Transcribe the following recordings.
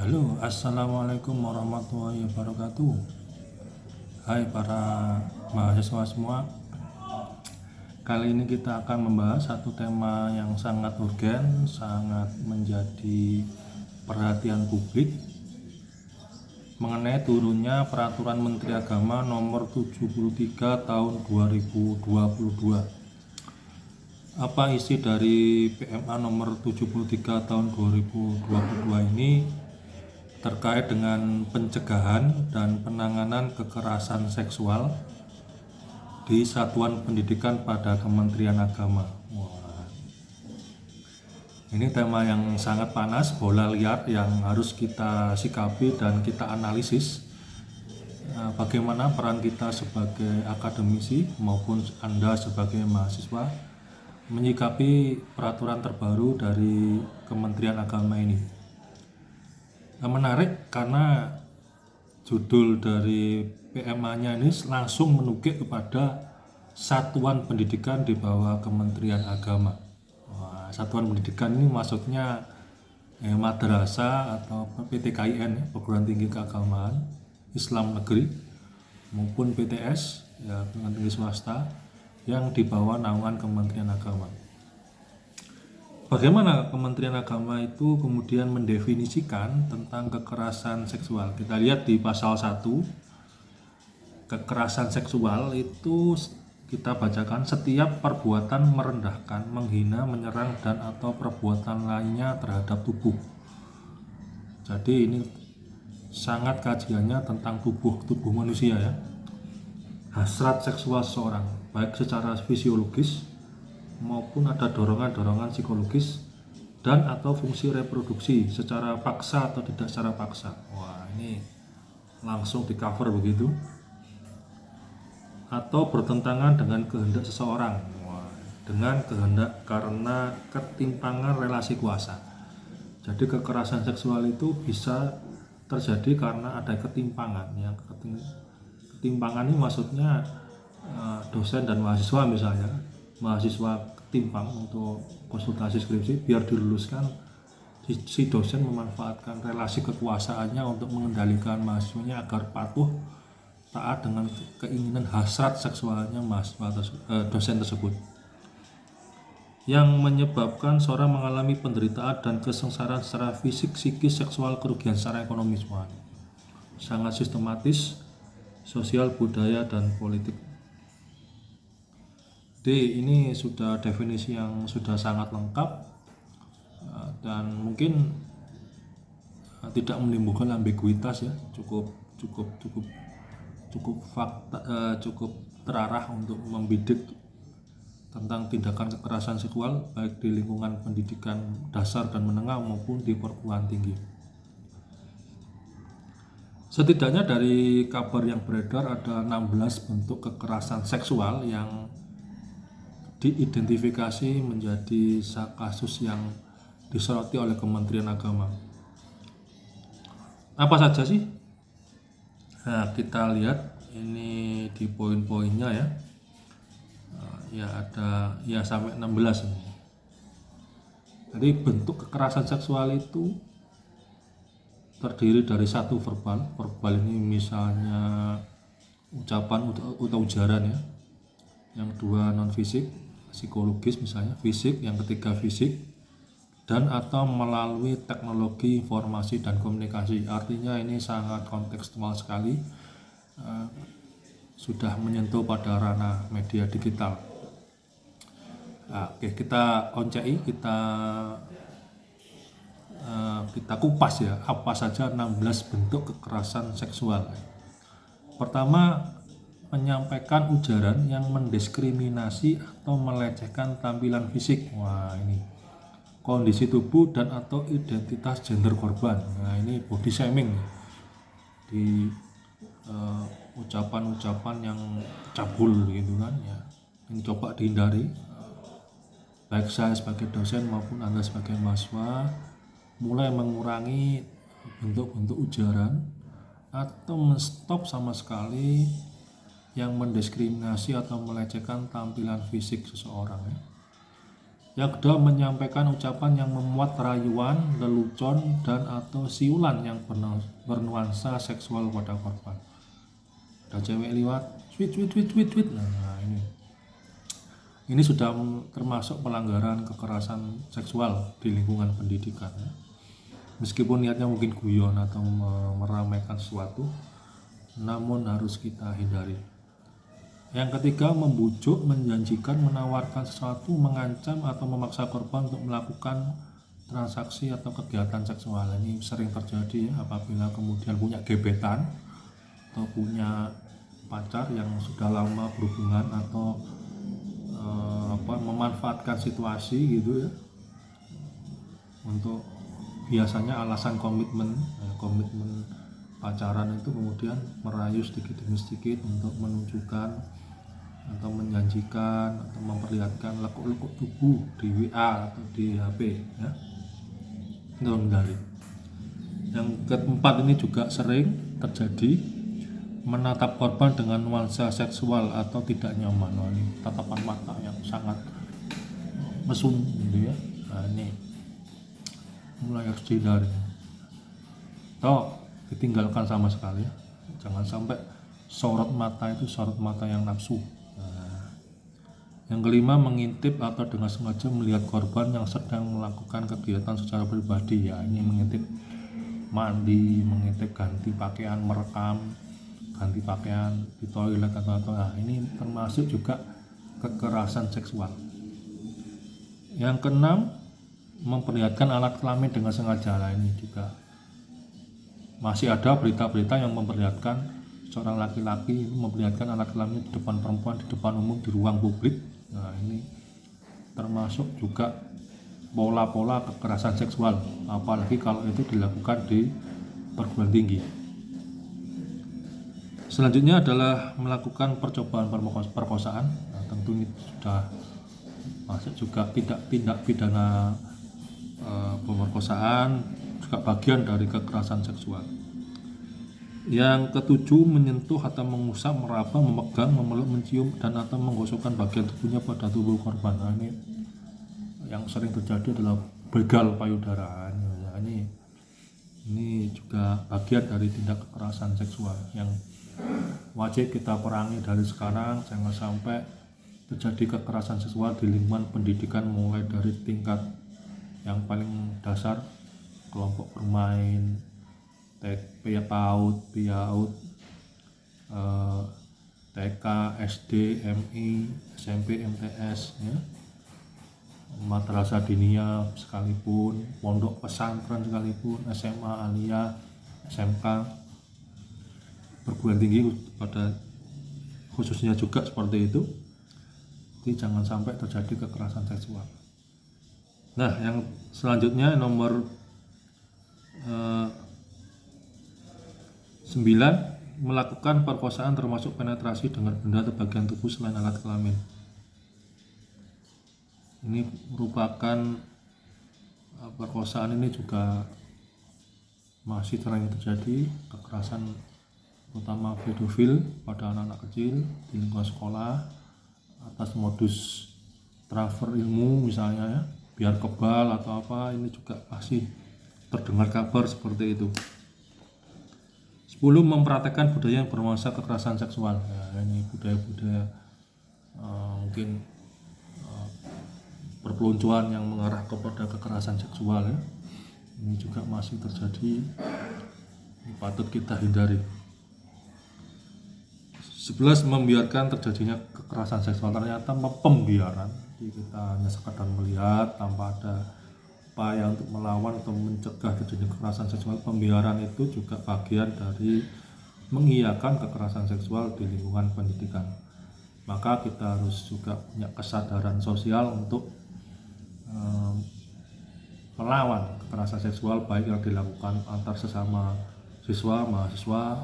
Halo, assalamualaikum warahmatullahi wabarakatuh. Hai para mahasiswa semua. Kali ini kita akan membahas satu tema yang sangat urgen, sangat menjadi perhatian publik mengenai turunnya Peraturan Menteri Agama Nomor 73 Tahun 2022. Apa isi dari PMA Nomor 73 Tahun 2022 ini? Terkait dengan pencegahan dan penanganan kekerasan seksual di Satuan Pendidikan pada Kementerian Agama. Wah, ini tema yang sangat panas, bola liar yang harus kita sikapi dan kita analisis. Bagaimana peran kita sebagai akademisi maupun Anda sebagai mahasiswa menyikapi peraturan terbaru dari Kementerian Agama ini. Menarik karena judul dari PMA-nya ini langsung menukik kepada satuan pendidikan di bawah Kementerian Agama. Satuan pendidikan ini maksudnya madrasah atau PTKIN, Perguruan Tinggi Keagamaan Islam Negeri, maupun PTS, ya, Perguruan Tinggi Swasta yang di bawah naungan Kementerian Agama. Bagaimana Kementerian Agama itu kemudian mendefinisikan tentang kekerasan seksual? Kita lihat di pasal 1, kekerasan seksual itu kita bacakan setiap perbuatan merendahkan, menghina, menyerang, dan atau perbuatan lainnya terhadap tubuh. Jadi ini sangat kajiannya tentang tubuh manusia, ya. Hasrat seksual seseorang, baik secara fisiologis maupun ada dorongan-dorongan psikologis dan atau fungsi reproduksi secara paksa atau tidak secara paksa. Wah, ini langsung di cover begitu. Atau bertentangan dengan kehendak seseorang. Wah, dengan kehendak karena ketimpangan relasi kuasa. Jadi kekerasan seksual itu bisa terjadi karena ada ketimpangan. Ya, ketimpangan ini maksudnya dosen dan mahasiswa misalnya. Mahasiswa ketimpang untuk konsultasi skripsi, biar diluluskan si dosen memanfaatkan relasi kekuasaannya untuk mengendalikan mahasiswanya agar patuh taat dengan keinginan hasrat seksualnya dosen tersebut, yang menyebabkan seorang mengalami penderitaan dan kesengsaraan secara fisik, psikis, seksual, kerugian secara ekonomis. Sangat sistematis, sosial, budaya, dan politik. Ini sudah definisi yang sudah sangat lengkap dan mungkin tidak menimbulkan ambiguitas, ya. Cukup fakta, cukup terarah untuk membidik tentang tindakan kekerasan seksual baik di lingkungan pendidikan dasar dan menengah maupun di perguruan tinggi. Setidaknya dari kabar yang beredar ada 16 bentuk kekerasan seksual yang diidentifikasi menjadi kasus yang disoroti oleh Kementerian Agama. Apa saja sih? Nah, kita lihat ini di poin-poinnya, ya. Ya ada sampai 16 ini. Jadi bentuk kekerasan seksual itu terdiri dari satu verbal. Verbal ini misalnya ucapan atau ujaran, ya. Yang dua non fisik, psikologis misalnya, fisik, yang ketiga fisik, dan atau melalui teknologi informasi dan komunikasi. Artinya ini sangat kontekstual sekali, sudah menyentuh pada ranah media digital. Oke, kita oncei, kita kupas, ya, apa saja 16 bentuk kekerasan seksual. Pertama, menyampaikan ujaran yang mendiskriminasi atau melecehkan tampilan fisik. Wah, ini kondisi tubuh dan atau identitas gender korban. Nah, ini body shaming di ucapan-ucapan yang cabul gitu kan, ya. Ini coba dihindari, baik saya sebagai dosen maupun Anda sebagai mahasiswa, mulai mengurangi bentuk-bentuk ujaran atau menstop sama sekali yang mendiskriminasi atau melecehkan tampilan fisik seseorang, ya. Yang kedua, menyampaikan ucapan yang memuat rayuan, lelucon, dan atau siulan yang bernuansa seksual pada korban. Ada cewek liwat, sweet sweet sweet sweet sweet. Nah, ini sudah termasuk pelanggaran kekerasan seksual di lingkungan pendidikan. Meskipun niatnya mungkin guyon atau meramaikan sesuatu, namun harus kita hindari. Yang ketiga, membujuk, menjanjikan, menawarkan sesuatu, mengancam atau memaksa korban untuk melakukan transaksi atau kegiatan seksual. Ini sering terjadi apabila kemudian punya gebetan atau punya pacar yang sudah lama berhubungan atau memanfaatkan situasi gitu ya, untuk biasanya alasan komitmen pacaran itu kemudian merayu sedikit demi sedikit untuk menunjukkan atau menjanjikan atau memperlihatkan lekuk-lekuk tubuh di WA atau di HP ya. Itu hindari. Yang keempat, ini juga sering terjadi menatap korban dengan nuansa seksual atau tidak nyaman. Ini tatapan mata yang sangat mesum gitu ya. Nah, ini mulai harus dihindari. Ditinggalkan sama sekali ya. Jangan sampai sorot mata itu sorot mata yang nafsu. Yang kelima, mengintip atau dengan sengaja melihat korban yang sedang melakukan kegiatan secara pribadi ya. Ini mengintip mandi, mengintip ganti pakaian, merekam ganti pakaian di toilet atau nah, ini termasuk juga kekerasan seksual. Yang keenam, memperlihatkan alat kelamin dengan sengaja. Nah, ini juga masih ada berita-berita yang memperlihatkan seorang laki-laki memperlihatkan alat kelamin di depan perempuan, di depan umum, di ruang publik. Nah, ini termasuk juga pola-pola kekerasan seksual, apalagi kalau itu dilakukan di perguruan tinggi. Selanjutnya adalah melakukan percobaan perkosaan. Nah, tentu ini sudah masuk juga tindak pidana pemerkosaan, juga bagian dari kekerasan seksual. Yang ketujuh, menyentuh atau mengusap, meraba, memegang, memeluk, mencium, dan atau menggosokkan bagian tubuhnya pada tubuh korban. Nah, ini yang sering terjadi adalah begal payudara. Nah, ini juga bagian dari tindak kekerasan seksual yang wajib kita perangi dari sekarang. Jangan sampai terjadi kekerasan seksual di lingkungan pendidikan, mulai dari tingkat yang paling dasar, kelompok bermain, PAUD, TK, SD, MI, SMP, MTS ya. Madrasah diniyah sekalipun, pondok pesantren sekalipun, SMA, aliyah, SMK, perguruan tinggi pada khususnya juga seperti itu. Jadi jangan sampai terjadi kekerasan seksual. Nah, yang selanjutnya nomor 9, melakukan perkosaan termasuk penetrasi dengan benda atau bagian tubuh selain alat kelamin. Ini merupakan perkosaan ini juga masih sering terjadi, kekerasan terutama pedofil pada anak-anak kecil di lingkungan sekolah atas modus transfer ilmu misalnya ya, biar kebal atau apa. Ini juga masih terdengar kabar seperti itu. 10, mempraktekkan budaya yang bernuansa kekerasan seksual. Nah, ini budaya-budaya mungkin perpeloncoan yang mengarah kepada kekerasan seksual ya. Ini juga masih terjadi, ini patut kita hindari. 11, membiarkan terjadinya kekerasan seksual. Ternyata pembiaran, jadi kita hanya sekadar melihat tanpa ada upaya untuk melawan atau mencegah terjadinya kekerasan seksual. Pembiaran itu juga bagian dari mengiyakan kekerasan seksual di lingkungan pendidikan. Maka kita harus juga punya kesadaran sosial untuk melawan kekerasan seksual, baik yang dilakukan antar sesama siswa, mahasiswa,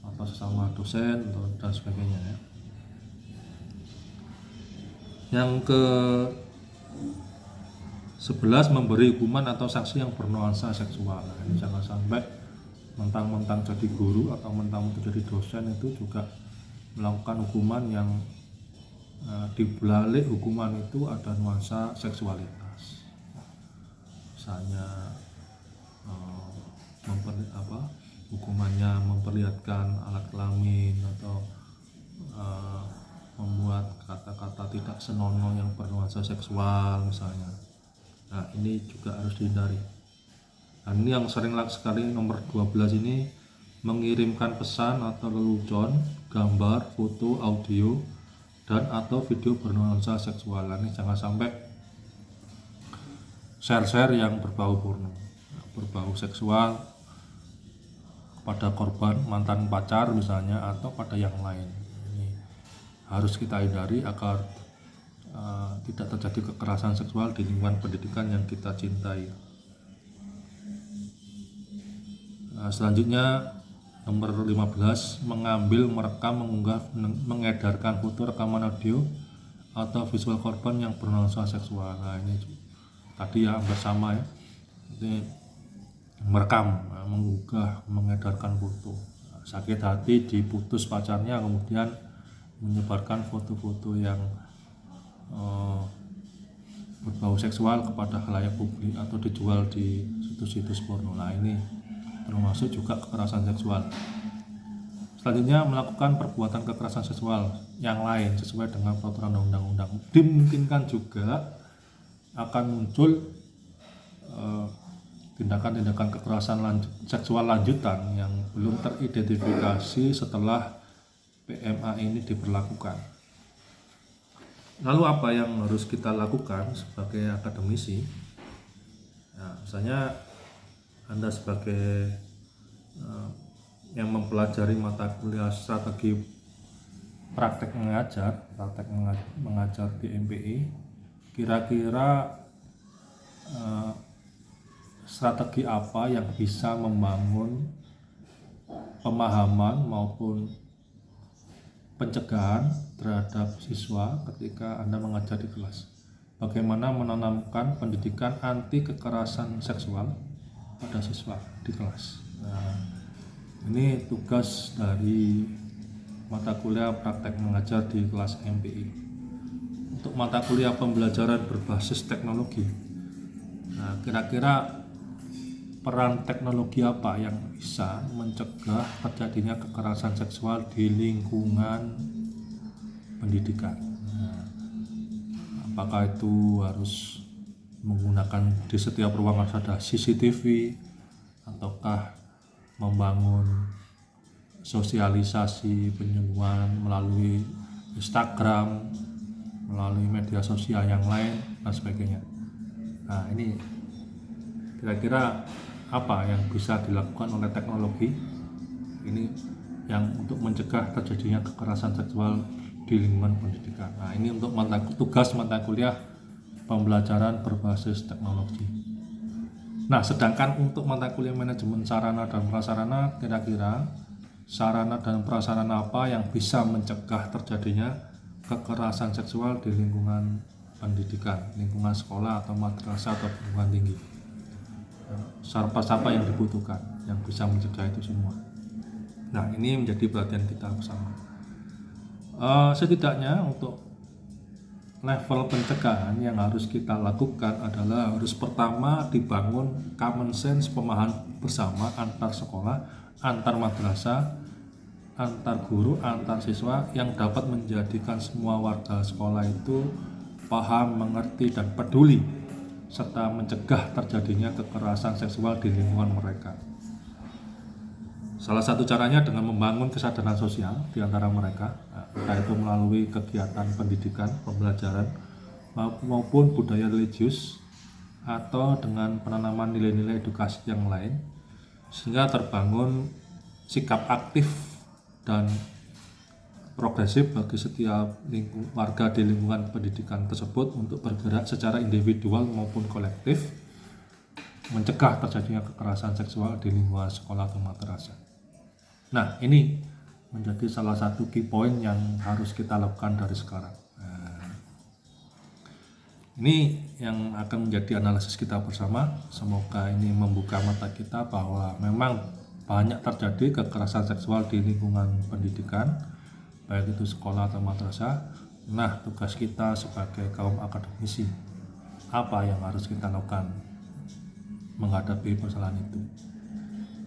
atau sesama dosen dan sebagainya ya. Yang ke 11, memberi hukuman atau sanksi yang bernuansa seksual. Nah, ini jangan sampai mentang-mentang jadi guru atau mentang-mentang jadi dosen itu juga melakukan hukuman yang di balik hukuman itu ada nuansa seksualitas. Misalnya hukumannya memperlihatkan alat kelamin atau membuat kata-kata tidak senonoh yang bernuansa seksual misalnya. Nah, ini juga harus dihindari. Dan ini yang sering sekali nomor 12 ini mengirimkan pesan atau lelucon, gambar, foto, audio, dan atau video bernuansa seksual. Ini jangan sampai share-share yang berbau porno, berbau seksual pada korban, mantan pacar misalnya, atau pada yang lain. Ini harus kita hindari agar tidak terjadi kekerasan seksual di lingkungan pendidikan yang kita cintai. Selanjutnya nomor 15, mengambil, merekam, mengunggah, mengedarkan foto, rekaman audio atau visual korban yang bernuansa seksual. Nah, ini tadi ya bersama ya. Ini merekam, mengunggah, mengedarkan foto. Sakit hati diputus pacarnya, kemudian menyebarkan foto-foto yang berbau seksual kepada khalayak publik atau dijual di situs-situs porno. Nah, ini termasuk juga kekerasan seksual. Selanjutnya melakukan perbuatan kekerasan seksual yang lain sesuai dengan peraturan undang-undang. Dimungkinkan juga akan muncul tindakan-tindakan kekerasan seksual lanjutan yang belum teridentifikasi setelah PMA ini diberlakukan. Lalu apa yang harus kita lakukan sebagai akademisi? Nah, misalnya Anda sebagai yang mempelajari mata kuliah strategi praktek mengajar di MPI, kira-kira strategi apa yang bisa membangun pemahaman maupun pencegahan terhadap siswa ketika Anda mengajar di kelas? Bagaimana menanamkan pendidikan anti kekerasan seksual pada siswa di kelas? Nah, ini tugas dari mata kuliah praktek mengajar di kelas MPI. Untuk mata kuliah pembelajaran berbasis teknologi, nah, kira-kira peran teknologi apa yang bisa mencegah terjadinya kekerasan seksual di lingkungan pendidikan? Nah, apakah itu harus menggunakan di setiap ruangan ada CCTV, ataukah membangun sosialisasi penyuluhan melalui Instagram, melalui media sosial yang lain dan sebagainya? Nah, ini kira-kira apa yang bisa dilakukan oleh teknologi ini yang untuk mencegah terjadinya kekerasan seksual di lingkungan pendidikan? Nah, ini untuk tugas mata kuliah pembelajaran berbasis teknologi. Nah, sedangkan untuk mata kuliah manajemen sarana dan prasarana, kira-kira sarana dan prasarana apa yang bisa mencegah terjadinya kekerasan seksual di lingkungan pendidikan, lingkungan sekolah atau madrasah atau perguruan tinggi? Apa yang dibutuhkan yang bisa mencegah itu semua? Nah, ini menjadi perhatian kita bersama. Setidaknya untuk level pencegahan yang harus kita lakukan adalah harus pertama dibangun common sense, pemahaman bersama antar sekolah, antar madrasah, antar guru, antar siswa yang dapat menjadikan semua warga sekolah itu paham, mengerti, dan peduli serta mencegah terjadinya kekerasan seksual di lingkungan mereka. Salah satu caranya dengan membangun kesadaran sosial di antara mereka, entah itu melalui kegiatan pendidikan, pembelajaran, maupun budaya religius, atau dengan penanaman nilai-nilai edukasi yang lain, sehingga terbangun sikap aktif dan progresif bagi setiap warga di lingkungan pendidikan tersebut untuk bergerak secara individual maupun kolektif mencegah terjadinya kekerasan seksual di lingkungan sekolah atau madrasah. Nah, ini menjadi salah satu key point yang harus kita lakukan dari sekarang. Nah, ini yang akan menjadi analisis kita bersama. Semoga ini membuka mata kita bahwa memang banyak terjadi kekerasan seksual di lingkungan pendidikan, baik itu sekolah atau madrasah, Nah, tugas kita sebagai kaum akademisi, apa yang harus kita lakukan menghadapi permasalahan itu.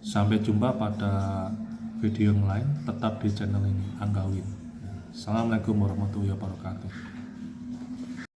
Sampai jumpa pada video yang lain, tetap di channel ini, Anggawin. Assalamualaikum warahmatullahi wabarakatuh.